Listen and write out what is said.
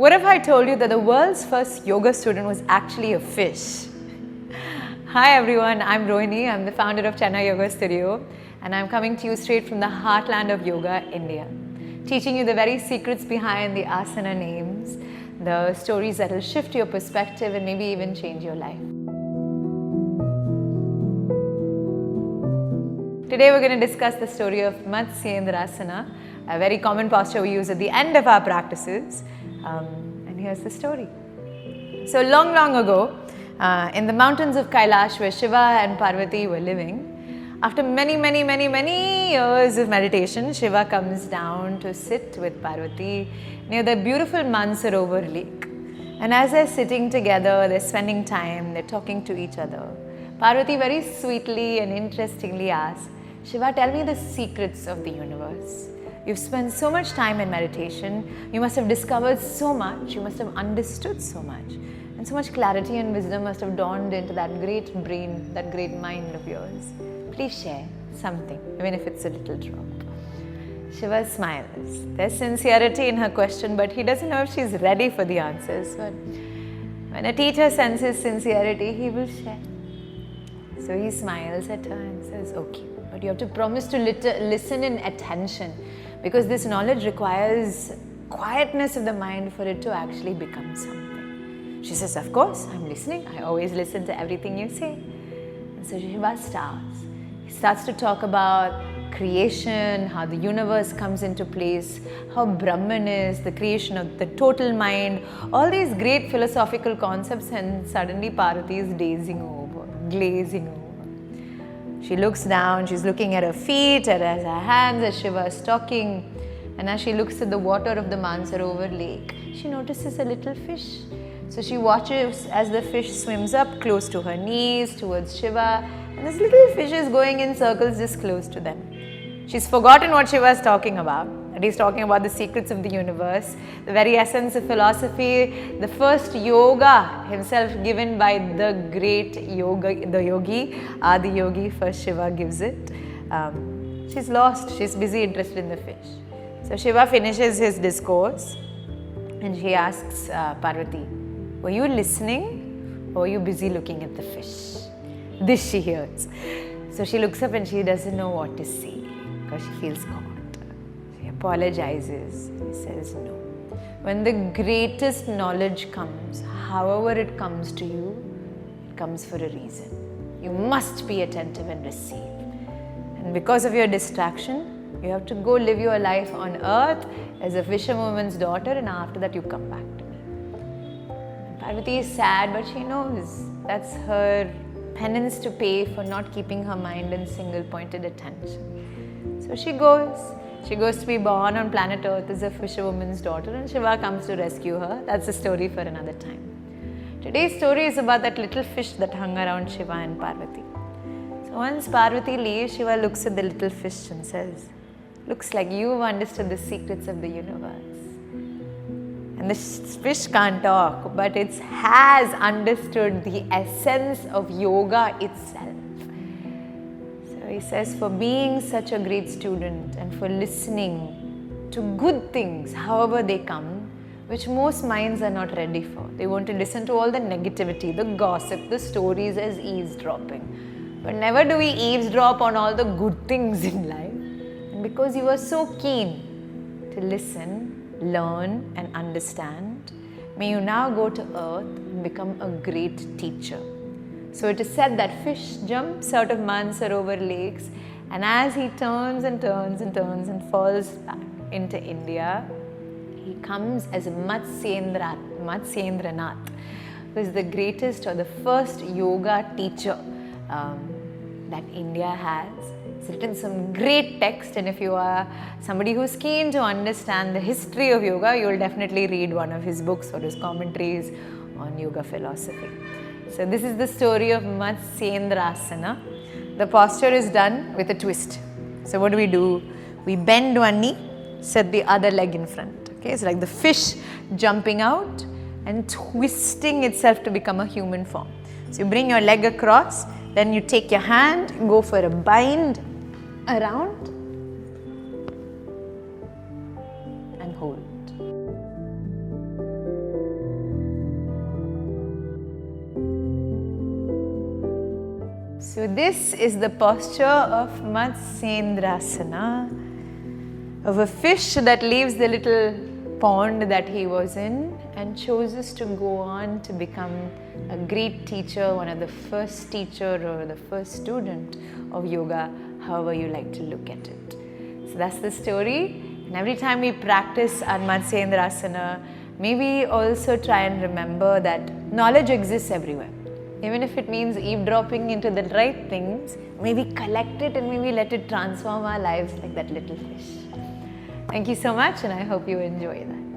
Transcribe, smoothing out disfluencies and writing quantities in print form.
What if I told you that the world's first yoga student was actually a fish? Hi everyone, I'm Rohini. I'm the founder of Chennai Yoga Studio, and I'm coming to you straight from the heartland of yoga, India, teaching you the very secrets behind the asana names, the stories that will shift your perspective and maybe even change your life. Today we're going to discuss the story of Matsyendrasana, a very common posture we use at the end of our practices. And here's the story. So long ago, in the mountains of Kailash where Shiva and Parvati were living, after many years of meditation, Shiva comes down to sit with Parvati near the beautiful Mansarovar lake. And as they're sitting together, they're spending time, they're talking to each other. Parvati very sweetly and interestingly asks, Shiva, tell me the secrets of the universe. You've spent so much time in meditation, you must have discovered so much, you must have understood so much, and so much clarity and wisdom must have dawned into that great brain, that great mind of yours. Please share something, even if it's a little drop. Shiva smiles. There's sincerity in her question, but he doesn't know if she's ready for the answers. But when a teacher senses sincerity, he will share. So he smiles at her and says, okay, but you have to promise to listen in attention, because this knowledge requires quietness of the mind for it to actually become something. She says, of course, I'm listening. I always listen to everything you say. And so Shiva starts. He starts to talk about creation, how the universe comes into place, how Brahman is, the creation of the total mind, all these great philosophical concepts, and suddenly Parvati is glazing over. She looks down, she's looking at her feet, at her hands as Shiva is talking. And as she looks at the water of the Mansarovar lake, she notices a little fish. So she watches as the fish swims up close to her knees, towards Shiva. And this little fish is going in circles just close to them. She's forgotten what Shiva is talking about. And he's talking about the secrets of the universe, the very essence of philosophy, the first yoga himself given by the great yogi, the yogi, first Shiva gives it. She's lost, she's busy interested in the fish. So Shiva finishes his discourse and she asks Parvati, were you listening or were you busy looking at the fish? This she hears. So she looks up and she doesn't know what to say because she feels caught. She apologizes. She says no. When the greatest knowledge comes, however it comes to you, it comes for a reason. You must be attentive and receive. And because of your distraction, you have to go live your life on earth as a fisherwoman's daughter, and after that you come back to me. And Parvati is sad, but she knows that's her penance to pay for not keeping her mind in single-pointed attention. So she goes to be born on planet Earth as a fisherwoman's daughter, and Shiva comes to rescue her. That's a story for another time. Today's story is about that little fish that hung around Shiva and Parvati. So once Parvati leaves, Shiva looks at the little fish and says, looks like you've understood the secrets of the universe. And the fish can't talk, but it has understood the essence of yoga itself. So he says, for being such a great student and for listening to good things, however they come, which most minds are not ready for. They want to listen to all the negativity, the gossip, the stories as eavesdropping. But never do we eavesdrop on all the good things in life. And because you are so keen to listen, learn and understand, may you now go to earth and become a great teacher. So it is said that fish jumps out of Mansarovar lakes, and as he turns and falls back into India, he comes as Matsyendranath, who is the greatest or the first yoga teacher that India has. He's written some great text, and if you are somebody who's keen to understand the history of yoga, you will definitely read one of his books or his commentaries on yoga philosophy. So this is the story of Matsyendrasana. The posture is done with a twist. So what do? We bend one knee, set the other leg in front. Okay, it's like the fish jumping out and twisting itself to become a human form. So you bring your leg across, then you take your hand, go for a bind around and hold. So this is the posture of Matsyendrasana, of a fish that leaves the little pond that he was in and chooses to go on to become a great teacher, one of the first teacher or the first student of yoga, however you like to look at it. So that's the story. And every time we practice our Matsyendrasana, maybe also try and remember that knowledge exists everywhere. Even if it means eavesdropping into the right things, maybe collect it and maybe let it transform our lives like that little fish. Thank you so much, and I hope you enjoy that.